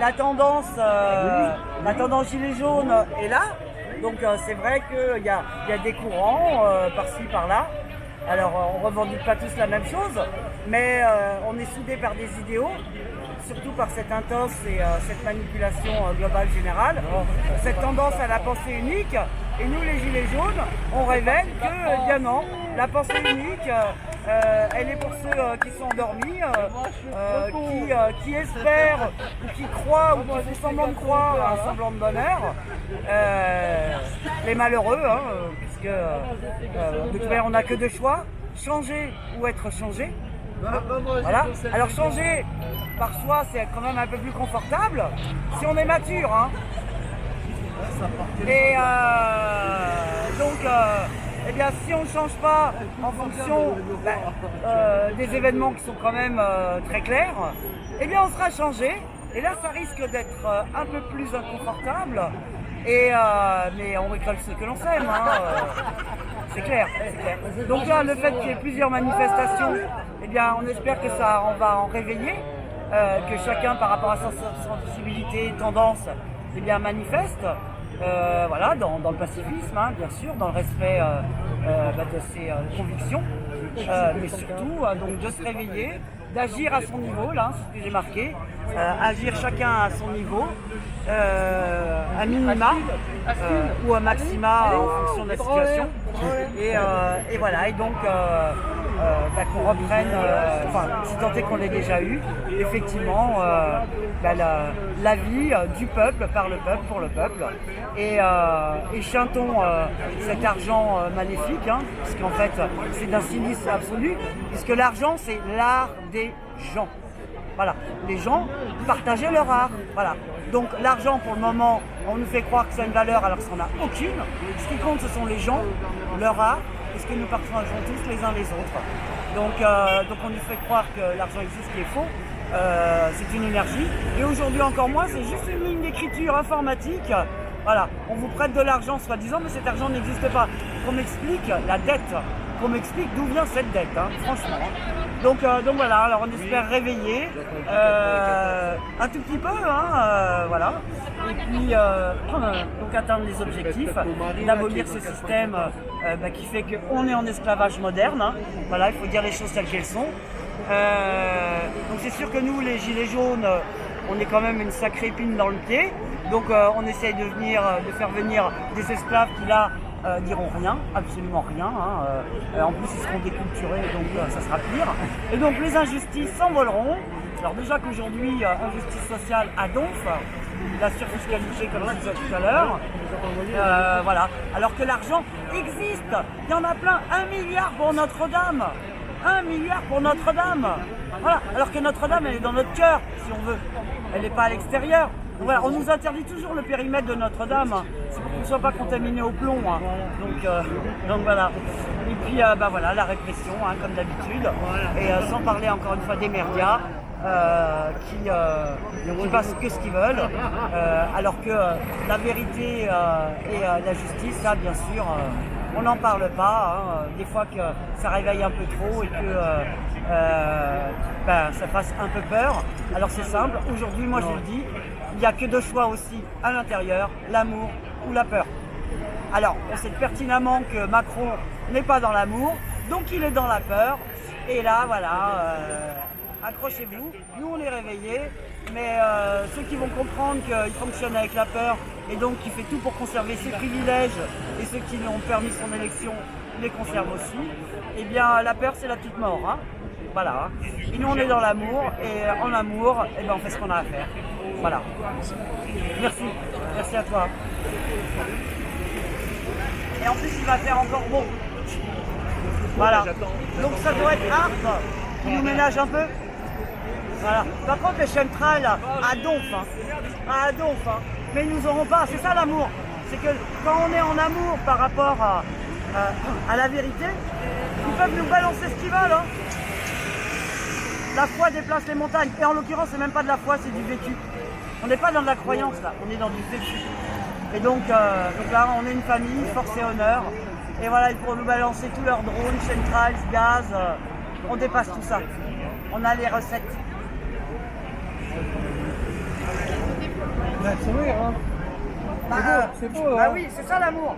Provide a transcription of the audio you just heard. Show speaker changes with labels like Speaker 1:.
Speaker 1: la tendance gilet jaune est là. Donc c'est vrai qu'il y a des courants par-ci par-là. Alors on ne revendique pas tous la même chose, mais on est soudés par des idéaux, surtout par cette intox et cette manipulation globale générale, cette tendance à la pensée unique. Et nous, les gilets jaunes, on révèle que, bien non, la pensée unique, elle est pour ceux qui sont endormis, qui espèrent, ou qui croient, ou qui font semblant de croire à un semblant de bonheur. Les malheureux, puisque de toute manière, on n'a que deux choix, changer ou être changé. Voilà. Alors changer, par soi, c'est quand même un peu plus confortable, si on est mature. Et donc, eh bien, si on ne change pas en fonction des événements qui sont quand même très clairs, eh bien, on sera changé. Et là, ça risque d'être un peu plus inconfortable. Mais on récolte ce que l'on sème. C'est clair, c'est clair. Donc là, le fait qu'il y ait plusieurs manifestations, eh bien, on espère que on va en réveiller, que chacun, par rapport à sa sensibilité, tendance, eh bien, manifeste. Voilà, dans le pacifisme, bien sûr, dans le respect de ses convictions, mais surtout donc de se réveiller, d'agir à son niveau, là, c'est ce que j'ai marqué, agir chacun à son niveau, à minima ou à maxima en fonction de la situation, et voilà, et donc qu'on reprenne, si tant est qu'on l'ait déjà eu, effectivement, la vie du peuple, par le peuple, pour le peuple, et chantons cet argent maléfique, puisqu'en fait c'est d'un cynisme absolu, puisque l'argent c'est l'art des gens. Voilà, les gens partageaient leur art. Voilà. Donc l'argent, pour le moment, on nous fait croire que ça a une valeur alors que ça n'en a aucune. Ce qui compte, ce sont les gens, leur art, et ce que nous partageons tous les uns les autres. Donc on nous fait croire que l'argent existe, ce qui est faux. C'est une énergie. Et aujourd'hui encore moins, c'est juste une ligne d'écriture informatique. Voilà, on vous prête de l'argent soi-disant, mais cet argent n'existe pas. Qu'on m'explique la dette, qu'on m'explique d'où vient cette dette, franchement. Donc voilà, alors on espère réveiller un tout petit peu, voilà, et puis donc atteindre les objectifs, d'abolir ce système qui fait qu'on est en esclavage moderne, voilà, il faut dire les choses telles qu'elles sont. Donc c'est sûr que nous, les gilets jaunes, on est quand même une sacrée épine dans le pied, donc on essaye de faire venir des esclaves qui là diront rien, absolument rien. En plus, ils seront déculturés, donc ça sera pire. Et donc, les injustices s'envoleront. Alors déjà qu'aujourd'hui, injustice sociale à Donf, la surfiscalité, comme je disais tout à l'heure. Voilà. Alors que l'argent existe. Il y en a plein. 1 milliard pour Notre-Dame. 1 milliard pour Notre-Dame. Voilà. Alors que Notre-Dame, elle est dans notre cœur, si on veut. Elle n'est pas à l'extérieur. Voilà, on nous interdit toujours le périmètre de Notre-Dame, c'est pour qu'on ne soit pas contaminé au plomb. Donc voilà. Et puis voilà, la répression, comme d'habitude. Et sans parler encore une fois des médias qui passent que ce qu'ils veulent, alors que la vérité et la justice, ça bien sûr, on n'en parle pas. Des fois que ça réveille un peu trop et que ça fasse un peu peur. Alors c'est simple, aujourd'hui moi je le dis, il n'y a que deux choix aussi à l'intérieur, l'amour ou la peur. Alors, on sait pertinemment que Macron n'est pas dans l'amour, donc il est dans la peur. Et là, voilà, accrochez-vous, nous on est réveillés, mais ceux qui vont comprendre qu'il fonctionne avec la peur et donc qu'il fait tout pour conserver ses privilèges et ceux qui lui ont permis son élection les conservent aussi, eh bien la peur c'est la petite mort. Voilà. Et nous on est dans l'amour, et en amour, eh ben, on fait ce qu'on a à faire. Voilà. Merci. Merci à toi. Et en plus, il va faire encore beau. Voilà. Donc ça doit être Arp qui nous ménage un peu. Voilà. Par contre, les chemtrails à Donf, mais ils nous auront pas. C'est ça l'amour. C'est que quand on est en amour par rapport à la vérité, ils peuvent nous balancer ce qu'ils veulent. La foi déplace les montagnes. Et en l'occurrence, c'est même pas de la foi, c'est du vécu. On n'est pas dans de la croyance là, on est dans du vécu. Et donc là, on est une famille, force et honneur. Et voilà, ils pourront nous balancer tous leurs drones, chemtrails, gaz. On dépasse tout ça. On a les recettes.
Speaker 2: sourire, hein.
Speaker 1: Bah,
Speaker 2: C'est beau,
Speaker 1: bah
Speaker 2: hein.
Speaker 1: oui, c'est ça l'amour.